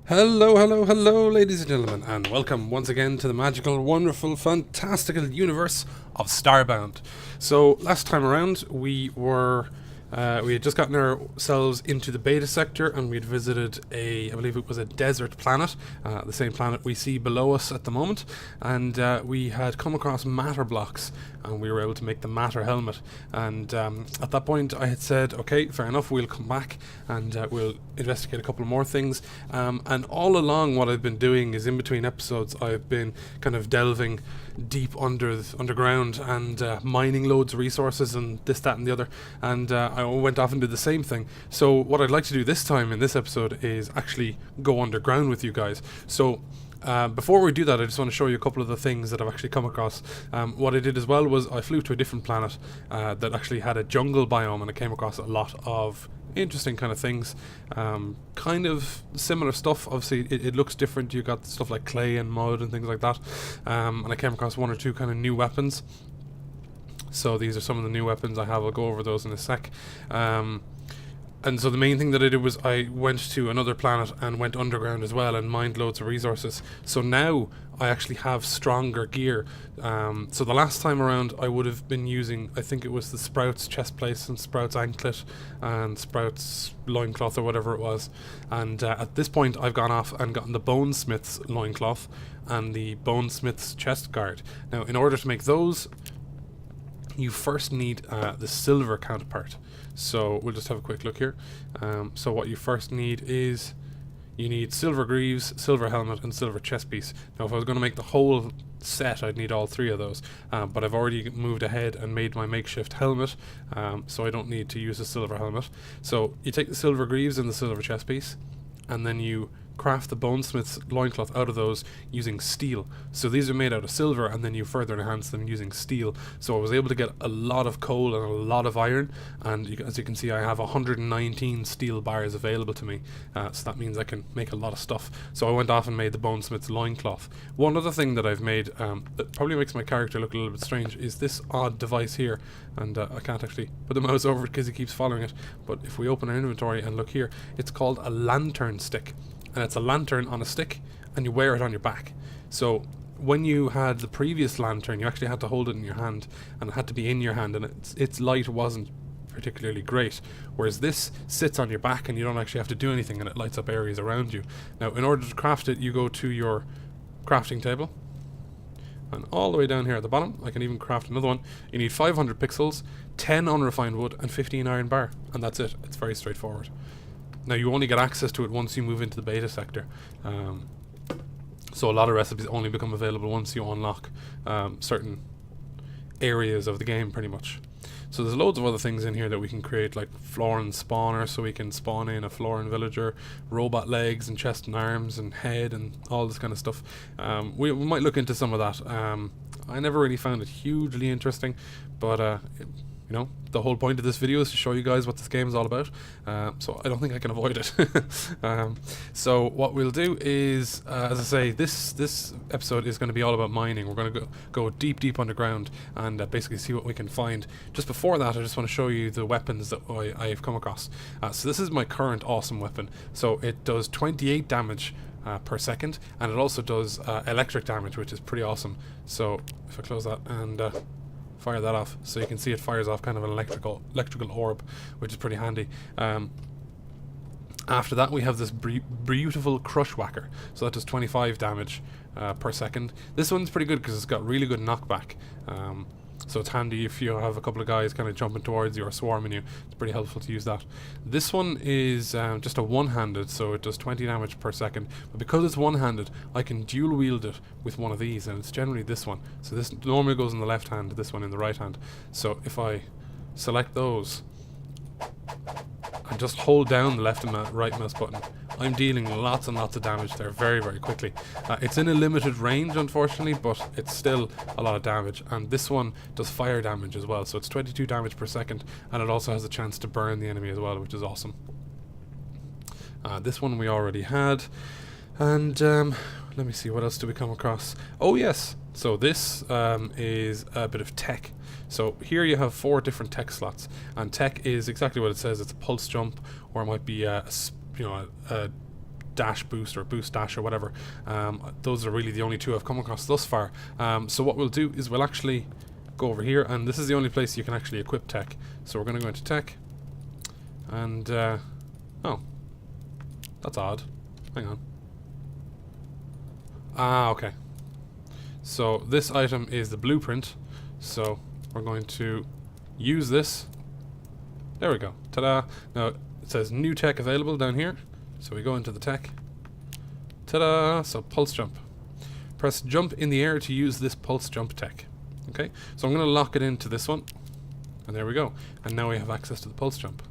Hello, hello, hello, ladies and gentlemen, and welcome once again to the magical, wonderful, fantastical universe of Starbound. So, last time around, we had just gotten ourselves into the beta sector, and we'd visited I believe it was a desert planet, the same planet we see below us at the moment, and we had come across matter blocks, and we were able to make the matter helmet. And at that point, I had said, okay, fair enough, we'll come back and we'll investigate a couple more things. And all along, what I've been doing is, in between episodes, I've been kind of delving deep underground and mining loads of resources and this, that, and the other. And I went off and did the same thing. So what I'd like to do this time in this episode is actually go underground with you guys. So before we do that, I just want to show you a couple of the things that I've actually come across. What I did as well was I flew to a different planet that actually had a jungle biome, and I came across a lot of interesting kind of things, kind of similar stuff. Obviously it looks different. You got stuff like clay and mud and things like that, and I came across one or two kind of new weapons. So these are some of the new weapons I have. I'll go over those in a sec. And so the main thing that I did was I went to another planet and went underground as well and mined loads of resources. So now I actually have stronger gear. So the last time around I would have been using, I think it was the Sprout's chestplate and Sprout's anklet and Sprout's loincloth or whatever it was. And at this point I've gone off and gotten the Bonesmith's loincloth and the Bonesmith's chest guard. Now, in order to make those, you first need the silver counterpart. So we'll just have a quick look here. So what you first need is, you need silver greaves, silver helmet, and silver chest piece. Now, if I was going to make the whole set, I'd need all three of those, but I've already moved ahead and made my makeshift helmet, so I don't need to use a silver helmet. So you take the silver greaves and the silver chest piece, and then you craft the Bonesmith's loincloth out of those using steel. So these are made out of silver, and then you further enhance them using steel. So I was able to get a lot of coal and a lot of iron, and as you can see, I have 119 steel bars available to me, so that means I can make a lot of stuff. So I went off and made the Bonesmith's loincloth. One other thing that I've made that probably makes my character look a little bit strange is this odd device here, and I can't actually put the mouse over it because he keeps following it, but if we open our inventory and look here, it's called a lantern stick. And it's a lantern on a stick, and you wear it on your back. So when you had the previous lantern, you actually had to hold it in your hand, and it had to be in your hand, and its light wasn't particularly great. Whereas this sits on your back, and you don't actually have to do anything, and it lights up areas around you. Now, in order to craft it, you go to your crafting table, and all the way down here at the bottom, I can even craft another one. You need 500 pixels, 10 unrefined wood, and 15 iron bar, and that's it. It's very straightforward. Now, you only get access to it once you move into the beta sector. So a lot of recipes only become available once you unlock certain areas of the game, pretty much. So there's loads of other things in here that we can create, like Florin spawner, so we can spawn in a Florin villager, robot legs and chest and arms and head and all this kind of stuff. We might look into some of that. I never really found it hugely interesting, but you know, the whole point of this video is to show you guys what this game is all about, so I don't think I can avoid it. So what we'll do is, as I say, this episode is going to be all about mining. We're going to go deep underground and basically see what we can find. Just before that, I just want to show you the weapons that I've come across. So this is my current awesome weapon. So it does 28 damage per second, and it also does electric damage, which is pretty awesome. So if I close that and fire that off, so you can see it fires off kind of an electrical orb, which is pretty handy. After that, we have this beautiful crush whacker, so that does 25 damage per second. This one's pretty good because it's got really good knockback, so it's handy if you have a couple of guys kind of jumping towards you or swarming you. It's pretty helpful to use that. This one is just a one-handed, so it does 20 damage per second, but because it's one-handed, I can dual wield it with one of these, and it's generally this one. So this normally goes in the left hand, this one in the right hand. So if I select those and just hold down the left and right mouse button, I'm dealing lots and lots of damage there very quickly. It's in a limited range, unfortunately, but it's still a lot of damage. And this one does fire damage as well, so it's 22 damage per second, and it also has a chance to burn the enemy as well, which is awesome. This one we already had, and let me see, what else do we come across? Oh yes, so this is a bit of tech. So here you have 4 different tech slots, and tech is exactly what it says. It's a pulse jump, or it might be a dash boost or boost dash or whatever. Those are really the only two I've come across thus far. So what we'll do is we'll actually go over here, and this is the only place you can actually equip tech. So we're going to go into tech, and oh, that's odd. Hang on. Ah, okay. So this item is the blueprint, so we're going to use this. There we go. Ta-da! Now it says new tech available down here, so we go into the tech. Ta-da! So pulse jump. Press jump in the air to use this pulse jump tech. Okay, so I'm going to lock it into this one, and there we go. And now we have access to the pulse jump.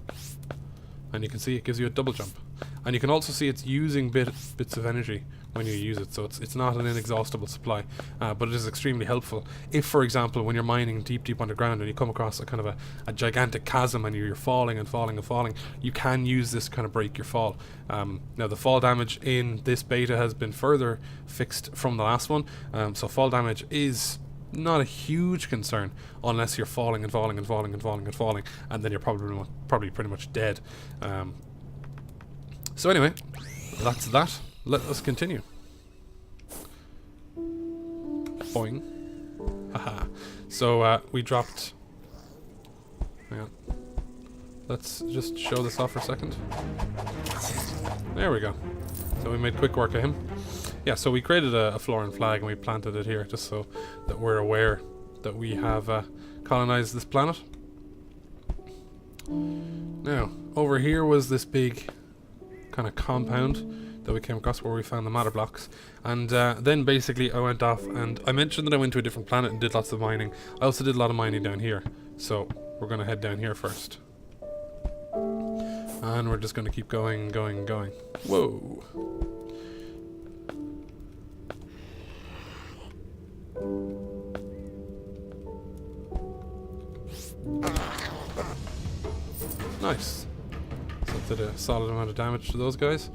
And you can see it gives you a double jump. And you can also see it's using bits of energy when you use it, so it's not an inexhaustible supply, but it is extremely helpful. If, for example, when you're mining deep underground and you come across a kind of a gigantic chasm and you're falling and falling and falling, you can use this to kind of break your fall. Now the fall damage in this beta has been further fixed from the last one, so fall damage is not a huge concern unless you're falling and falling and falling and falling and falling, and then you're probably pretty much dead. So anyway, that's that. Let us continue. Boing. Haha. So we dropped. Hang on. Let's just show this off for a second. There we go. So we made quick work of him. Yeah, so we created a Floran flag and we planted it here just so that we're aware that we have colonized this planet. Now, over here was this big kind of compound that we came across where we found the matter blocks, and then basically I went off and I mentioned that I went to a different planet and did lots of mining. I also did a lot of mining down here, so we're going to head down here first. And we're just going to keep going. Whoa. Nice. So that did a solid amount of damage to those guys.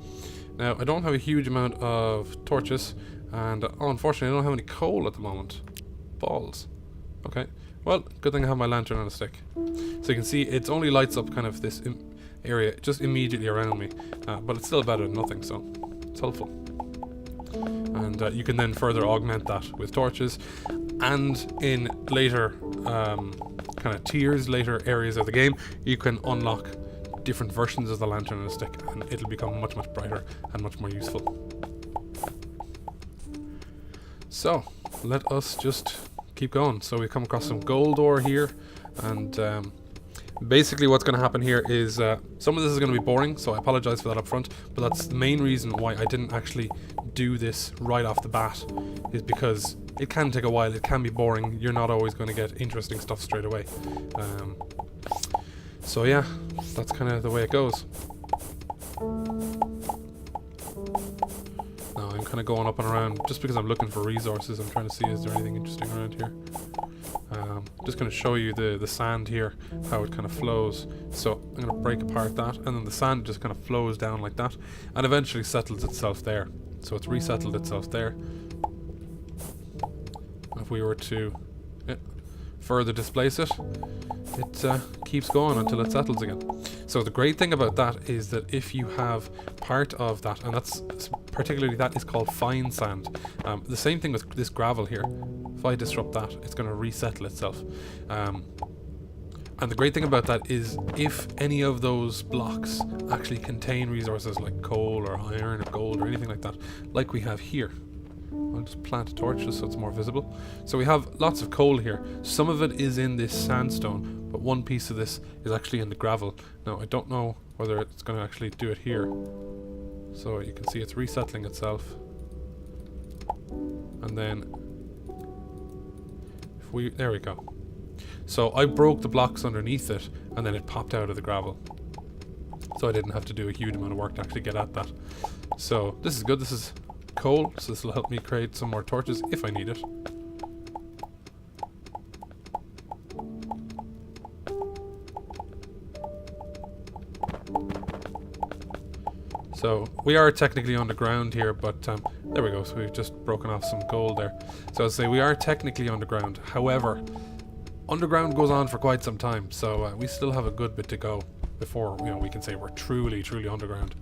Now, I don't have a huge amount of torches, and unfortunately I don't have any coal at the moment. Balls. Okay. Well, good thing I have my lantern on a stick. So you can see it only lights up kind of this area just immediately around me, but it's still better than nothing, so it's helpful. And you can then further augment that with torches, and in later kind of tiers, later areas of the game, you can unlock different versions of the lantern on a stick, and it'll become much brighter and much more useful. So let us just keep going. So we come across some gold ore here, and basically what's going to happen here is some of this is going to be boring, so I apologize for that up front, but that's the main reason why I didn't actually do this right off the bat, is because it can take a while, it can be boring, you're not always going to get interesting stuff straight away. So yeah, that's kind of the way it goes. Now I'm kind of going up and around just because I'm looking for resources. I'm trying to see is there anything interesting around here. Just going to show you the sand here, how it kind of flows. So I'm going to break apart that, and then the sand just kind of flows down like that, and eventually settles itself there. So it's resettled itself there. If we were to further displace it, it keeps going until it settles again. So the great thing about that is that if you have part of that, and that's particularly that is called fine sand. The same thing with this gravel here. If I disrupt that, it's going to resettle itself. And the great thing about that is if any of those blocks actually contain resources like coal or iron or gold or anything like that, like we have here. I'll just plant a torch just so it's more visible. So we have lots of coal here. Some of it is in this sandstone, but one piece of this is actually in the gravel. Now I don't know whether it's going to actually do it here. So you can see it's resettling itself. And then there we go. So I broke the blocks underneath it, and then it popped out of the gravel. So I didn't have to do a huge amount of work to actually get at that. So this is good. This is coal, so this will help me create some more torches if I need it. So we are technically underground here, but there we go. So we've just broken off some gold there. So I'd say we are technically underground. However, underground goes on for quite some time, so we still have a good bit to go before we can say we're truly underground.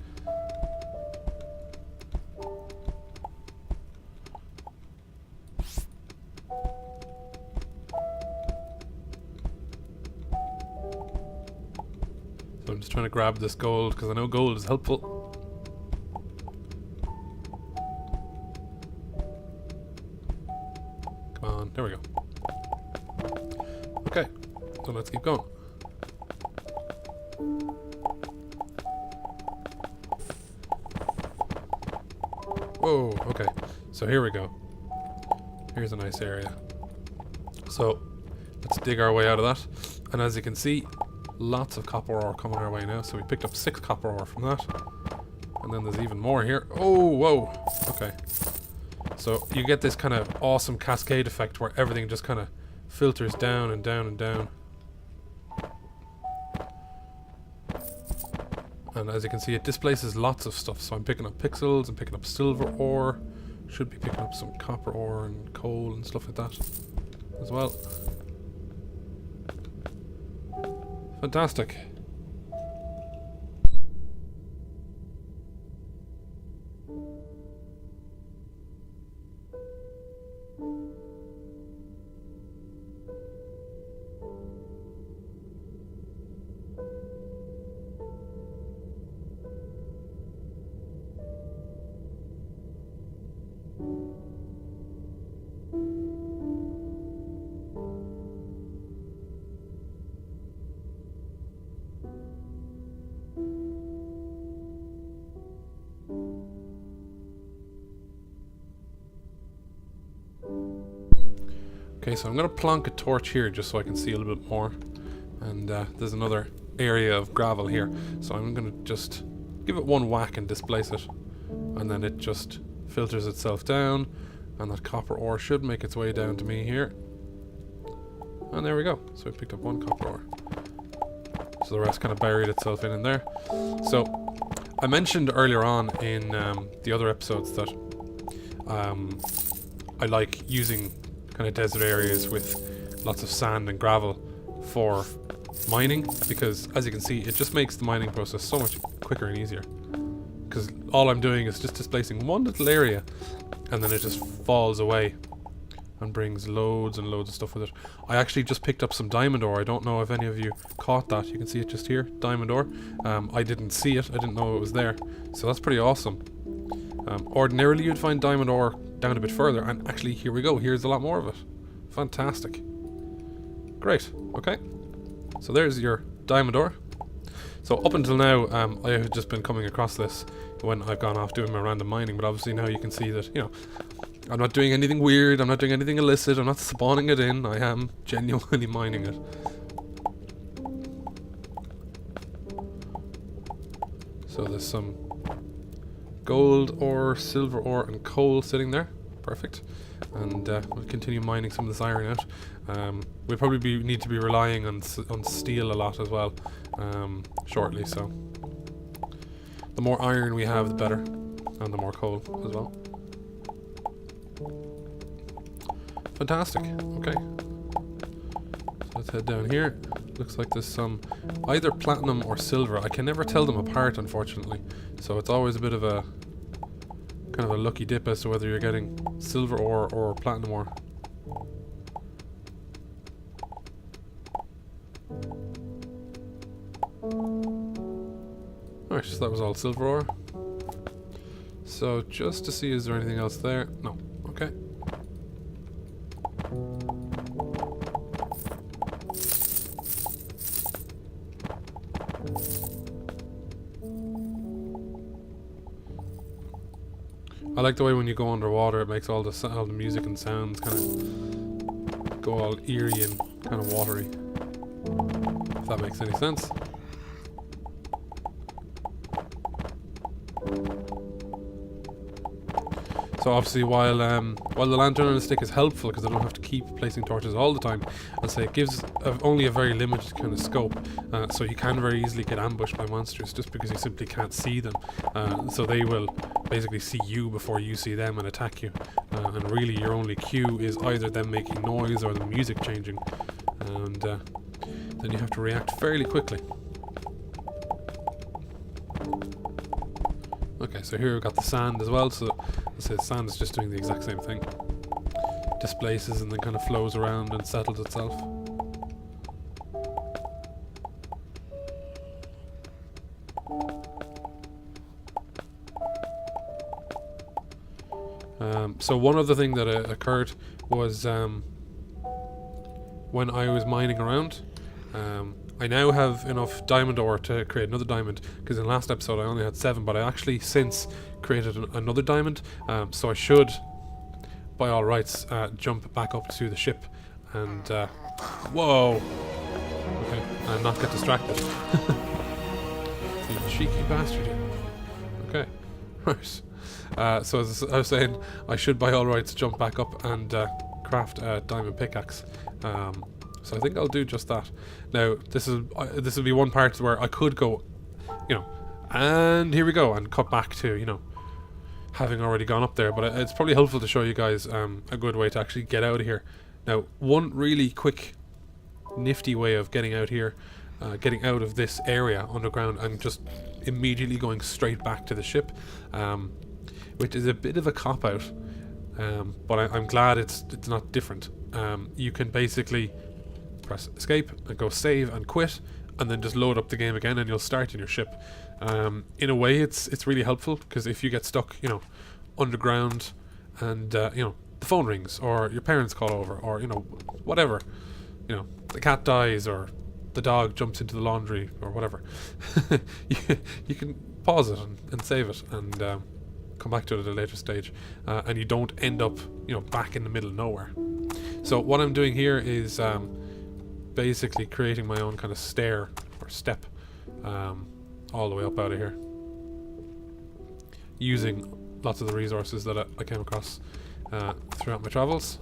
I'm just trying to grab this gold because I know gold is helpful. Come on, there we go. Okay, so let's keep going. Whoa, okay, so here we go. Here's a nice area. So let's dig our way out of that. And as you can see, lots of copper ore coming our way now. So we picked up 6 copper ore from that. And then there's even more here. Oh, whoa. Okay. So you get this kind of awesome cascade effect where everything just kind of filters down and down and down. And as you can see, it displaces lots of stuff. So I'm picking up pixels, I'm picking up silver ore. Should be picking up some copper ore and coal and stuff like that as well. Fantastic. Okay, so I'm going to plonk a torch here just so I can see a little bit more. And there's another area of gravel here. So I'm going to just give it one whack and displace it. And then it just filters itself down. And that copper ore should make its way down to me here. And there we go. So we picked up 1 copper ore. So the rest kind of buried itself in there. So I mentioned earlier on in the other episodes that I like using kind of desert areas with lots of sand and gravel for mining, because as you can see, it just makes the mining process so much quicker and easier, because all I'm doing is just displacing one little area and then it just falls away and brings loads and loads of stuff with it. I actually just picked up some diamond ore. I don't know if any of you caught that. You can see it just here, diamond ore. I didn't see it, I didn't know it was there, so that's pretty awesome. Ordinarily you'd find diamond ore down a bit further, and actually here we go, here's a lot more of it. Fantastic. Great, okay. So there's your diamond ore. So up until now, I have just been coming across this when I've gone off doing my random mining, but obviously now you can see that, you know, I'm not doing anything weird, I'm not doing anything illicit, I'm not spawning it in, I am genuinely mining it. So there's some gold ore, silver ore and coal sitting there. Perfect. And we'll continue mining some of this iron out. We'll probably need to be relying on steel a lot as well shortly, so the more iron we have the better, and the more coal as well. Fantastic. Okay, so let's head down here. Looks like there's some either platinum or silver. I can never tell them apart, unfortunately, so it's always a bit of a kind of a lucky dip as to whether you're getting silver ore or platinum ore. Alright, so that was all silver ore. So just to see, is there anything else there? No. Okay. I like the way when you go underwater, it makes all the music and sounds kind of go all eerie and kind of watery. If that makes any sense. So obviously, while the lantern on a stick is helpful because I don't have to keep placing torches all the time, I'd say it gives only a very limited kind of scope, so you can very easily get ambushed by monsters just because you simply can't see them. So they will basically see you before you see them and attack you, and really your only cue is either them making noise or the music changing, and then you have to react fairly quickly. Okay, so here we've got the sand as well, so the sand is just doing the exact same thing. Displaces and then kind of flows around and settles itself. So one other thing that occurred was when I was mining around, I now have enough diamond ore to create another diamond, because in the last episode I only had 7, but I actually since created another diamond, so I should by all rights jump back up to the ship and whoa, okay, and not get distracted. You cheeky bastard, you. Okay, right. So as I was saying, I should by all rights jump back up and craft a diamond pickaxe. So I think I'll do just that. Now this will be one part where I could go, you know, and here we go, and cut back to, you know, having already gone up there. But it's probably helpful to show you guys a good way to actually get out of here. Now, one really quick, nifty way of getting out here, getting out of this area underground, and just immediately going straight back to the ship, which is a bit of a cop-out, but I'm glad it's not different. You can basically press escape and go save and quit, and then just load up the game again, and you'll start in your ship. In a way, it's really helpful, because if you get stuck, you know, underground, and you know, the phone rings, or your parents call over, or, you know, whatever, you know, the cat dies, or the dog jumps into the laundry, or whatever, you can pause it and save it, and come back to it at a later stage, and you don't end up, you know, back in the middle of nowhere. So what I'm doing here is basically creating my own kind of stair or step all the way up out of here, using lots of the resources that I came across throughout my travels.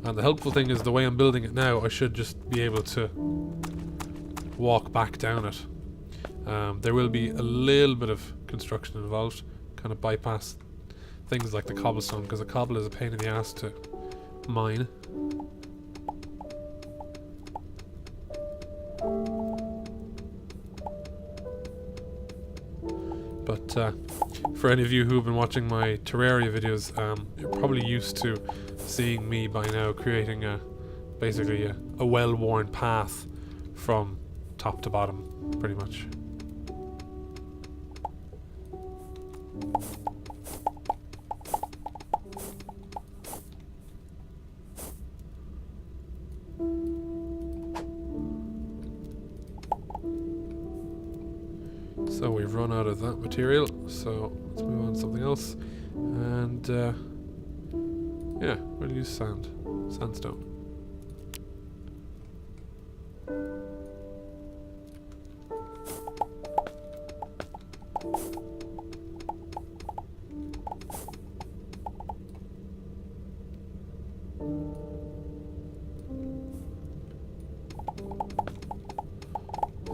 And the helpful thing is, the way I'm building it now, I should just be able to walk back down it. There will be a little bit of construction involved, kind of bypass things like the cobblestone, because the cobble is a pain in the ass to mine. But for any of you who have been watching my Terraria videos, you're probably used to seeing me by now creating basically a well-worn path from top to bottom, pretty much. So we've run out of that material, so let's move on to something else. And yeah, we'll use sandstone.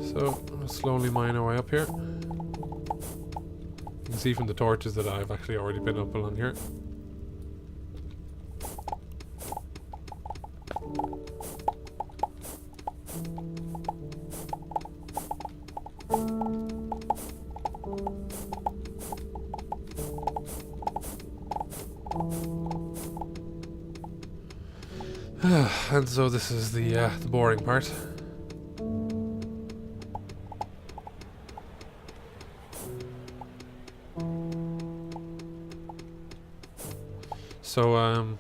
So I'll slowly mine our way up here. You can see from the torches that I've actually already been up along here. And so this is the boring part. So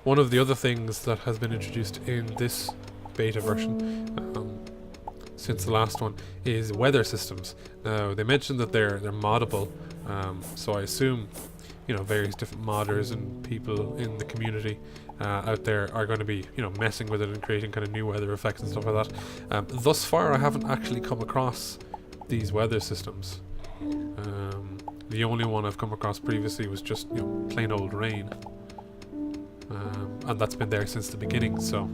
one of the other things that has been introduced in this beta version since the last one is weather systems. Now they mentioned that they're moddable, so I assume, you know, various different modders and people in the community out there are going to be, you know, messing with it and creating kind of new weather effects and stuff like that. Thus far I haven't actually come across these weather systems. The only one I've come across previously was just, you know, plain old rain, and that's been there since the beginning, so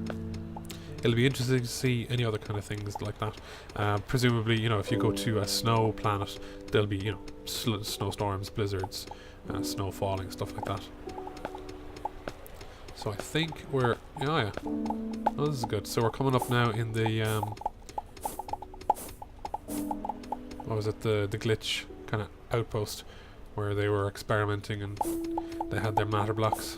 it'll be interesting to see any other kind of things like that. Presumably, you know, if you go to a snow planet, there'll be, you know, snowstorms, blizzards, snow falling, stuff like that. So I think we're, oh yeah, oh, this is good. So we're coming up now in the what was it, the glitch kind of outpost where they were experimenting and they had their matter blocks.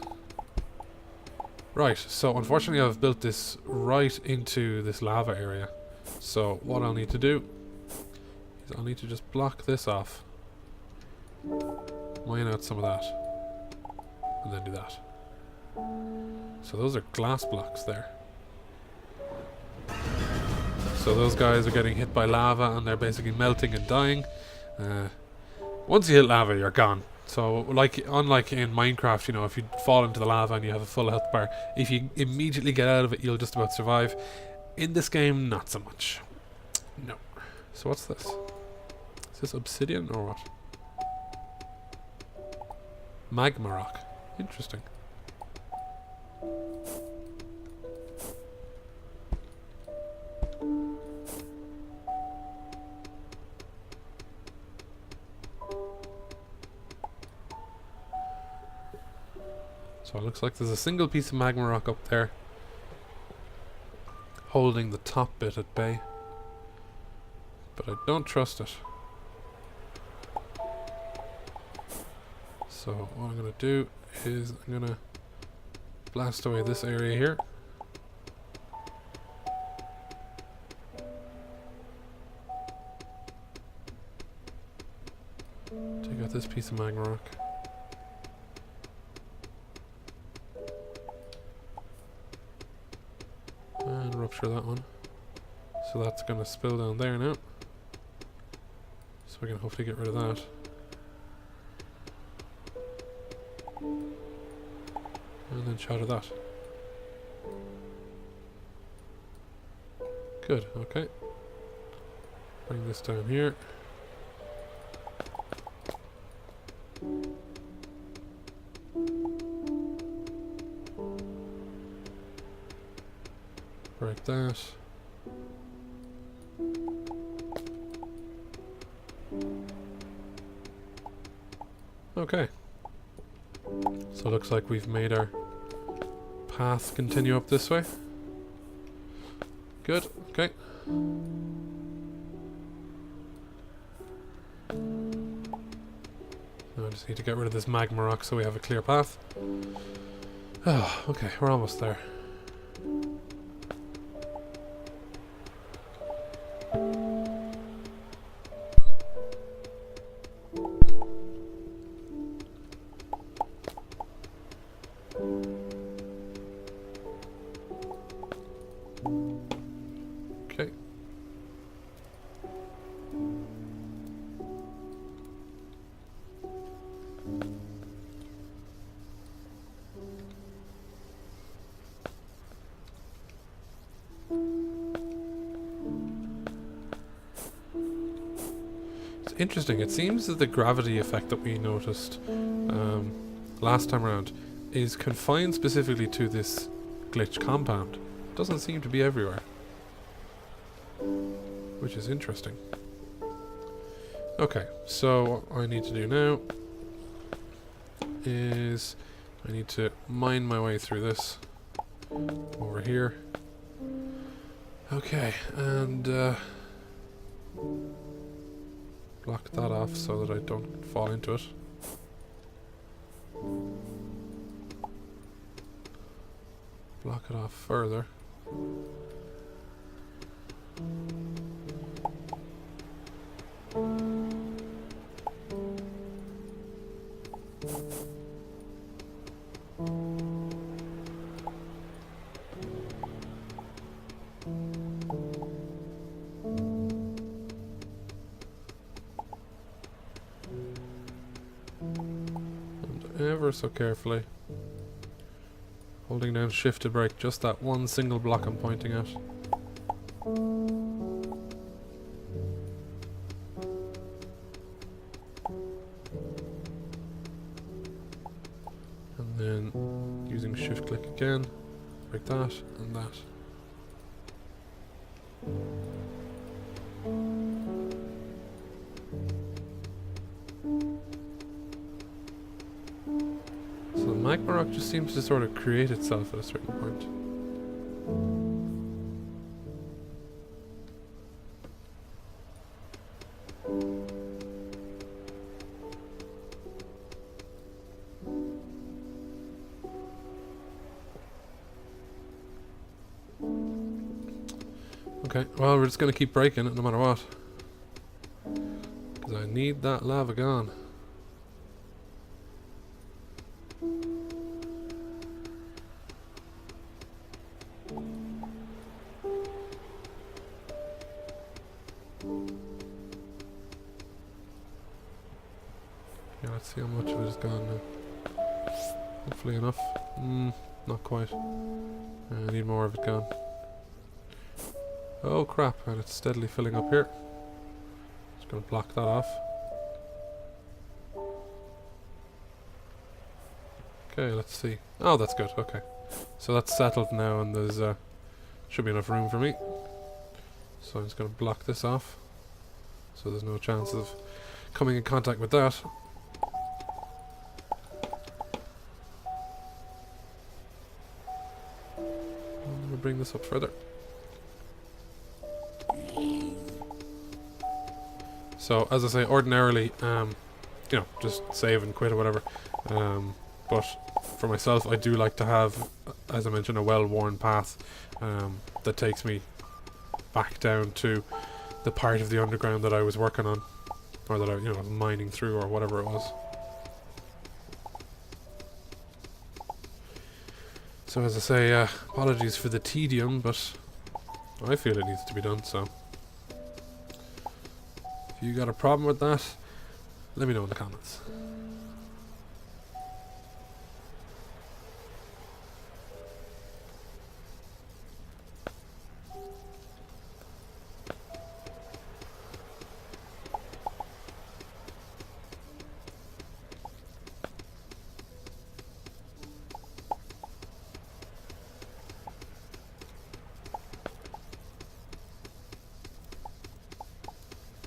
Right, so unfortunately I've built this right into this lava area, so what I'll need to do is I'll need to just block this off Mine out some of that. And then do that. So those are glass blocks there. So those guys are getting hit by lava and they're basically melting and dying. Once you hit lava, you're gone. So, unlike in Minecraft, you know, if you fall into the lava and you have a full health bar, if you immediately get out of it, you'll just about survive. In this game, not so much. No. So what's this? Is this obsidian or what? Magma rock. Interesting. So it looks like there's a single piece of magma rock up there holding the top bit at bay. But I don't trust it. So what I'm going to do is I'm going to blast away this area here. Take out this piece of magma rock. And rupture that one. So that's going to spill down there now. So we can hopefully get rid of that. And then shatter that. Good, okay. Bring this down here. Break that. Okay. So it looks like we've made our path continue up this way. Good, okay. Now I just need to get rid of this magma rock so we have a clear path. Oh, okay, we're almost there. Okay. It's interesting. It seems that the gravity effect that we noticed last time around is confined specifically to this glitch compound. It doesn't seem to be everywhere, which is interesting. Okay, so what I need to do now is I need to mine my way through this over here. Okay, and block that off so that I don't fall into it. Block it off further. And ever so carefully, holding down shift to break just that one single block I'm pointing at. And then using shift click again, break that and that. So the magma rock just seems to sort of create itself at a certain point. Okay, well we're just going to keep breaking it no matter what. Because I need that lava gone. Yeah, let's see how much of it is gone now. Hopefully enough. Not quite. I need more of it gone. Oh crap, and it's steadily filling up here. Just gonna block that off. Okay, let's see. Oh, that's good, okay. So that's settled now and there's should be enough room for me. So I'm just gonna block this off. So there's no chance of coming in contact with that. I'm gonna bring this up further. So as I say, ordinarily, you know, just save and quit or whatever. But for myself, I do like to have, as I mentioned, a well-worn path that takes me back down to the part of the underground that I was working on, or that I, you know, was mining through, or whatever it was. So as I say, apologies for the tedium, but I feel it needs to be done. So if you got a problem with that, let me know in the comments.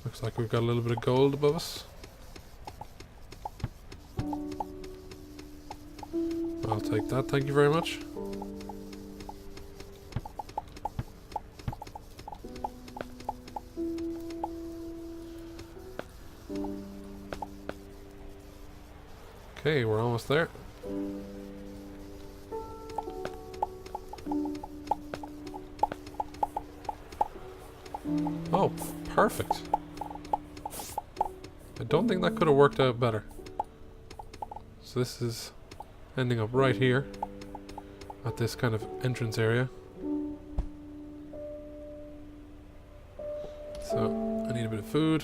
Looks like we've got a little bit of gold above us. I'll take that, thank you very much. Okay, we're almost there. Oh, perfect. I don't think that could have worked out better. So this is ending up right here at this kind of entrance area. So I need a bit of food.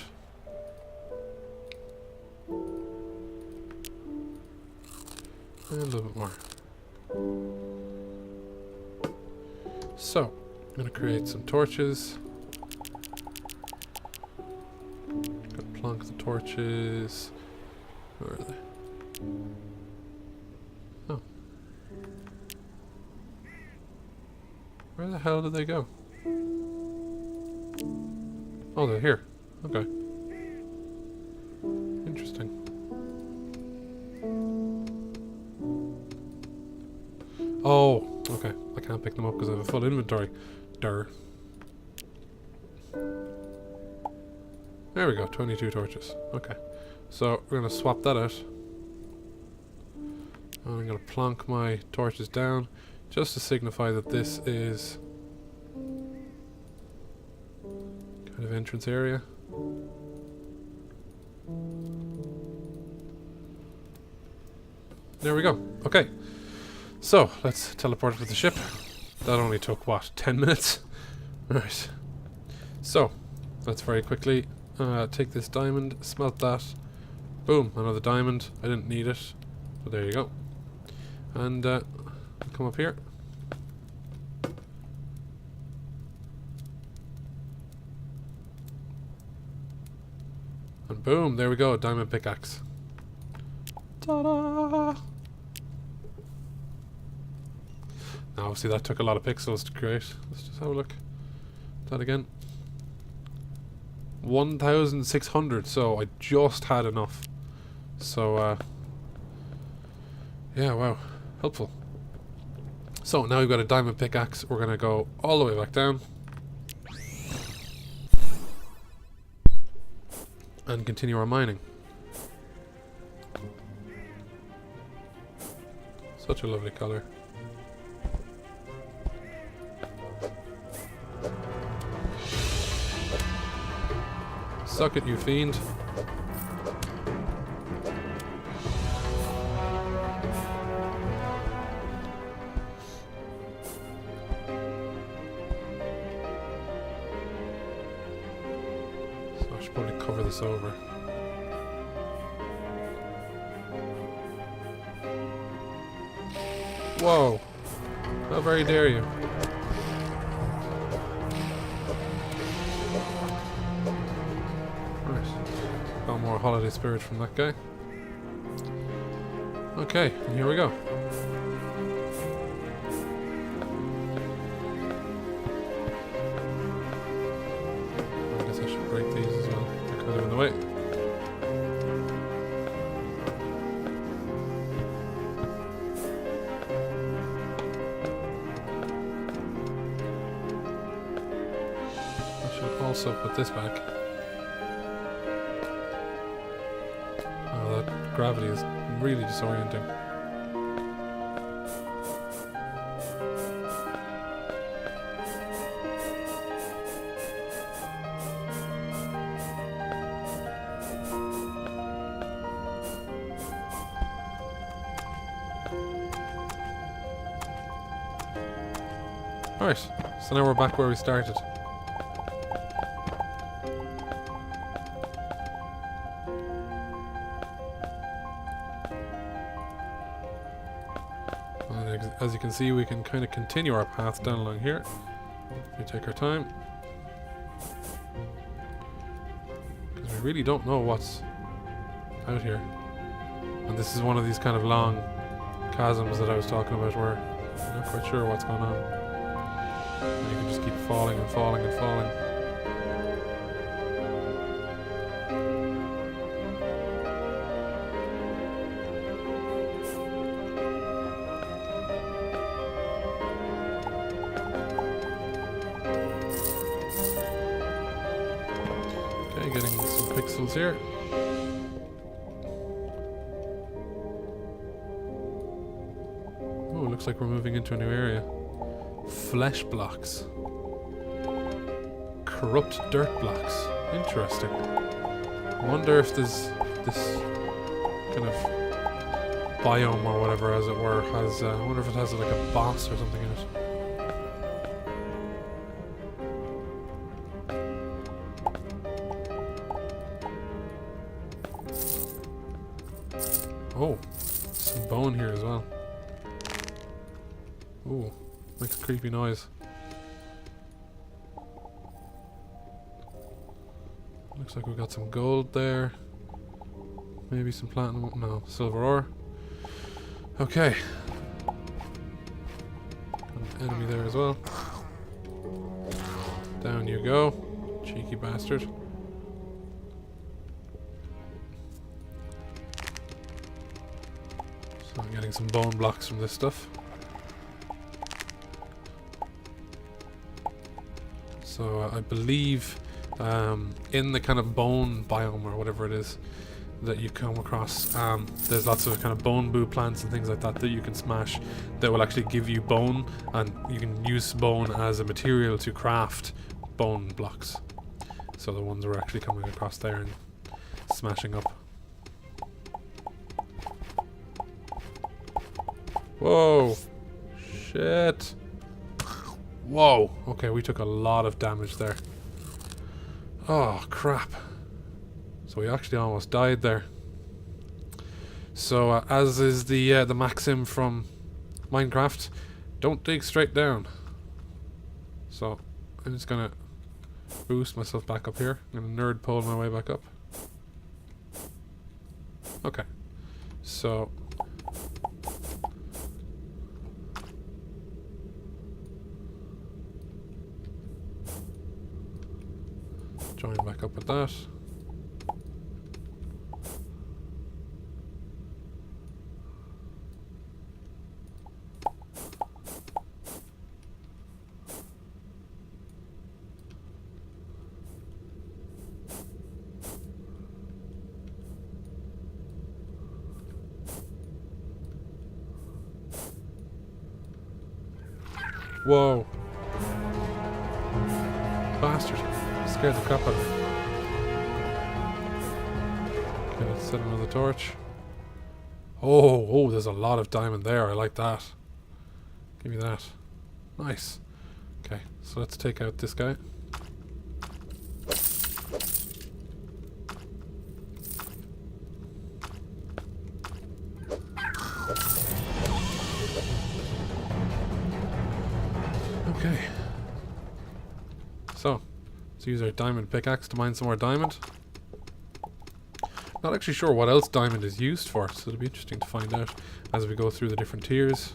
And a little bit more. So I'm going to create some torches. Plonk the torches. Where are they? Oh. Where the hell did they go? Oh, they're here. Okay. Interesting. Oh, okay. I can't pick them up because I have a full inventory. Durr. There we go, 22 torches. Okay. So we're going to swap that out. And I'm going to plonk my torches down just to signify that this is kind of entrance area. There we go. Okay. So let's teleport with the ship. That only took, what, 10 minutes? Right. So let's very quickly take this diamond, smelt that. Boom, another diamond. I didn't need it, but there you go. And come up here. And boom, there we go, diamond pickaxe. Ta-da! Now obviously that took a lot of pixels to create. Let's just have a look at that again. 1,600, so I just had enough. So yeah, wow, helpful. So now we've got a diamond pickaxe. We're gonna go all the way back down and continue our mining. Such a lovely color. Suck it, you fiend. this over. Whoa! How very dare you? Right. Got more holiday spirit from that guy. Okay, and here we go. I guess I should break these as well. They're kind of in the way. I should also put this back. Oh, that gravity is really disorienting. Alright, so now we're back where we started. And as you can see, we can kind of continue our path down along here. If we take our time. Because we really don't know what's out here. And this is one of these kind of long chasms that I was talking about where I'm not quite sure what's going on. And you can just keep falling and falling and falling. Okay, getting some pixels here. Oh, looks like we're moving into a new area. Flesh blocks. Corrupt dirt blocks. Interesting. I wonder if there's this kind of biome or whatever, as it were, has. I wonder if it has like a boss or something in it. Oh, some bone here as well. Ooh. Makes a creepy noise. Looks like we've got some gold there. Maybe some platinum. No, silver ore. Okay. An enemy there as well. Down you go. Cheeky bastard. So I'm getting some bone blocks from this stuff. So I believe in the kind of bone biome or whatever it is that you come across, there's lots of kind of bone boo plants and things like that that you can smash that will actually give you bone, and you can use bone as a material to craft bone blocks. So the ones we're actually coming across there and smashing up. Whoa! Shit! Whoa! Okay, we took a lot of damage there. Oh, crap. So we actually almost died there. So, as is the maxim from Minecraft, don't dig straight down. So, I'm just gonna boost myself back up here. I'm gonna nerd pole my way back up. Okay. So... join back up with that. Whoa. Bastard. Scared the crap out of me. Okay, let's set another torch. Oh, there's a lot of diamond there. I like that. Give me that. Nice. Okay, so let's take out this guy. Let's use our diamond pickaxe to mine some more diamond. Not actually sure what else diamond is used for, so it'll be interesting to find out as we go through the different tiers.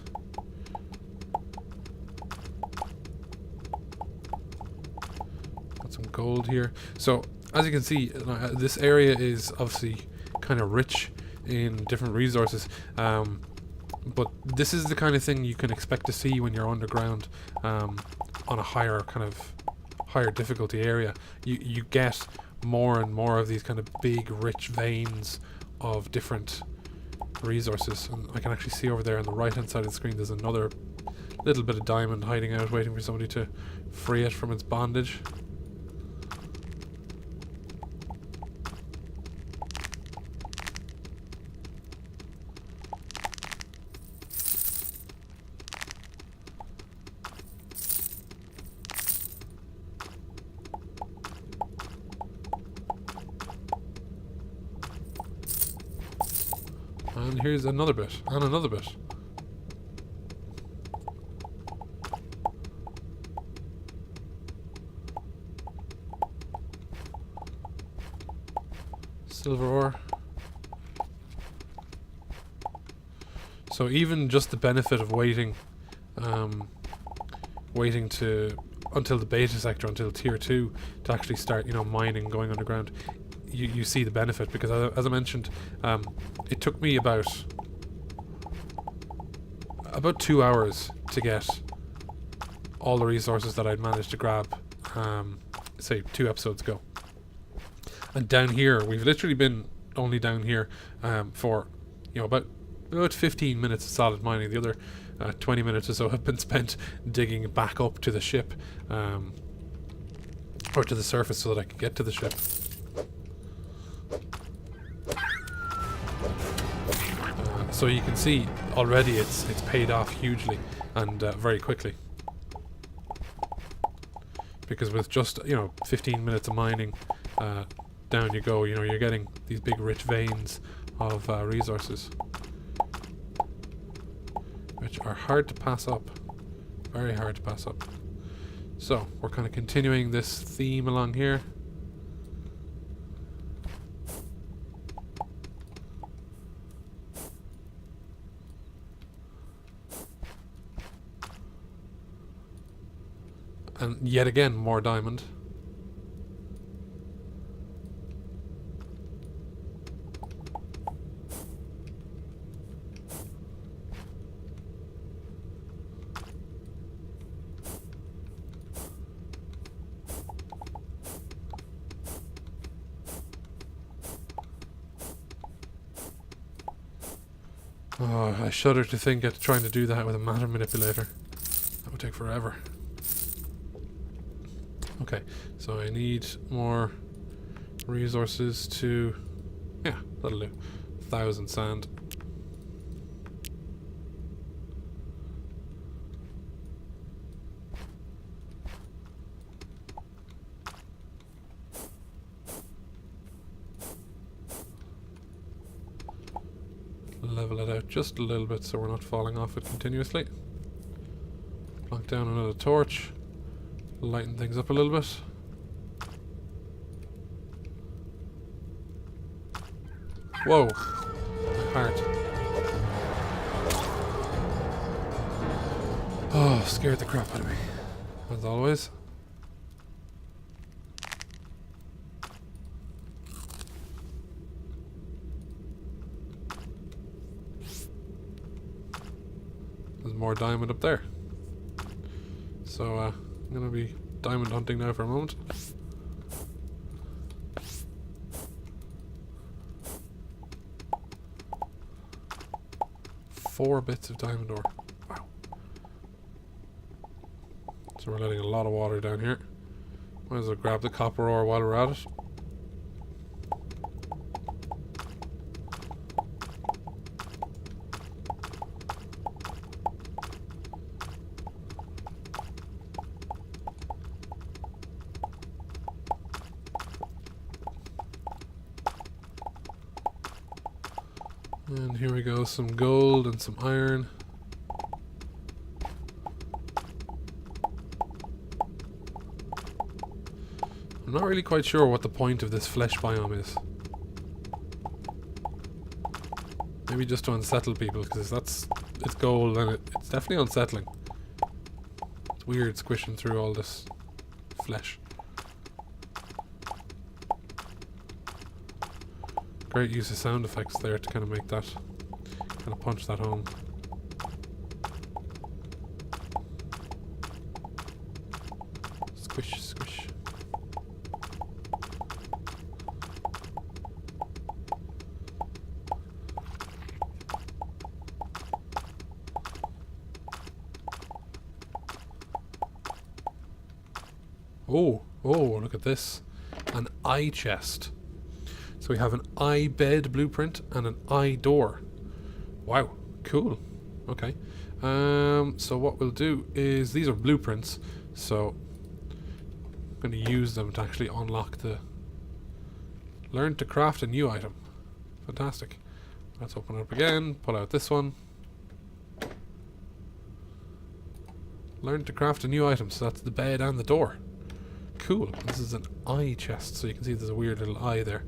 Got some gold here. So, as you can see, this area is obviously kind of rich in different resources. But this is the kind of thing you can expect to see when you're underground on a higher difficulty area. You get more and more of these kind of big rich veins of different resources, and I can actually see over there on the right hand side of the screen there's another little bit of diamond hiding out waiting for somebody to free it from its bondage. And here's another bit, and another bit. Silver ore. So even just the benefit of waiting until the beta sector, until tier 2 to actually start, mining, going underground, you see the benefit, because as I mentioned, it took me about 2 hours to get all the resources that I'd managed to grab, say 2 episodes ago. And down here, we've literally been only down here for about 15 minutes of solid mining. The other 20 minutes or so have been spent digging back up to the ship, or to the surface, so that I could get to the ship. So you can see already it's paid off hugely and very quickly, because with just 15 minutes of mining, down you go. You're getting these big rich veins of resources, which are hard to pass up, very hard to pass up. So we're kind of continuing this theme along here. And yet again, more diamond. Oh, I shudder to think at trying to do that with a matter manipulator. That would take forever. Okay, so I need more resources to... yeah, that'll do. 1,000 sand. Level it out just a little bit so we're not falling off it continuously. Plonk down another torch. Lighten things up a little bit. Whoa! My heart. Oh, scared the crap out of me. As always. There's more diamond up there. So, I'm going to be diamond hunting now for a moment. Four bits of diamond ore. Wow. So we're letting a lot of water down here. Might as well grab the copper ore while we're at it. And here we go, some gold and some iron. I'm not really quite sure what the point of this flesh biome is. Maybe just to unsettle people, because that's its goal, and it's definitely unsettling. It's weird squishing through all this flesh. Great use of sound effects there to kind of make that, kind of punch that home. Squish, squish. Oh, look at this. An eye chest. So we have an eye bed blueprint and an eye door. Wow, cool. Okay. So what we'll do is, these are blueprints, so I'm going to use them to actually unlock the... Learn to craft a new item. Fantastic. Let's open it up again, pull out this one. Learn to craft a new item, so that's the bed and the door. Cool. This is an eye chest, so you can see there's a weird little eye there.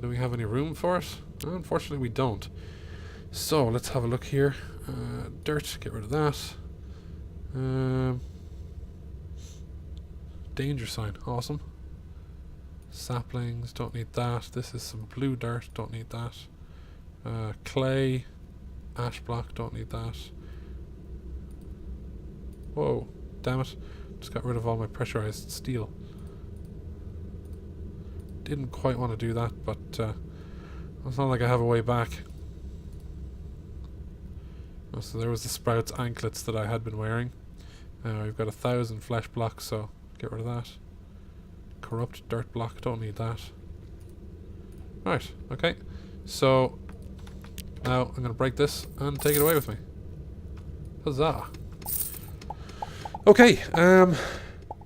Do we have any room for it? Unfortunately we don't. So let's have a look here. Dirt, get rid of that. Danger sign, awesome. Saplings, don't need that. This is some blue dirt, don't need that. Clay, ash block, don't need that. Whoa, damn it. Just got rid of all my pressurized steel. Didn't quite want to do that, but it's not like I have a way back. Oh, so there was the Sprouts anklets that I had been wearing. We've got 1,000 flesh blocks, so get rid of that. Corrupt dirt block, don't need that. Right, okay. So now I'm going to break this and take it away with me. Huzzah! Okay,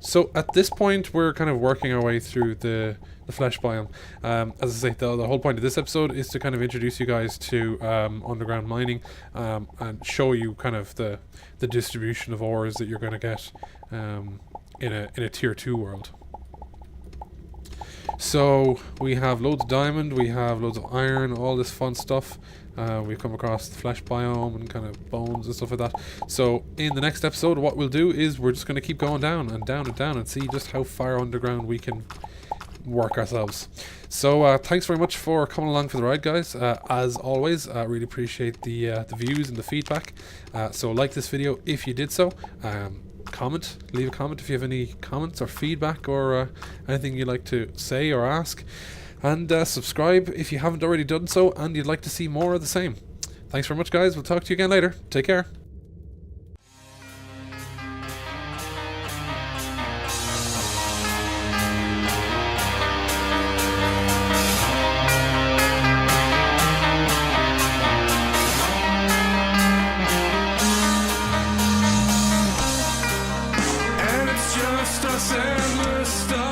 so at this point we're kind of working our way through the flesh biome. As I say, the whole point of this episode is to kind of introduce you guys to underground mining, and show you kind of the distribution of ores that you're going to get in a tier 2 world. So we have loads of diamond, we have loads of iron, all this fun stuff. We've come across the flesh biome and kind of bones and stuff like that. So in the next episode, what we'll do is we're just going to keep going down and down and down and see just how far underground we can work ourselves. So thanks very much for coming along for the ride, guys. As always, I really appreciate the views and the feedback. So like this video if you did so. Comment, leave a comment if you have any comments or feedback or anything you'd like to say or ask. And subscribe if you haven't already done so and you'd like to see more of the same. Thanks very much, guys. We'll talk to you again later. Take care. And it's just us endless stuff.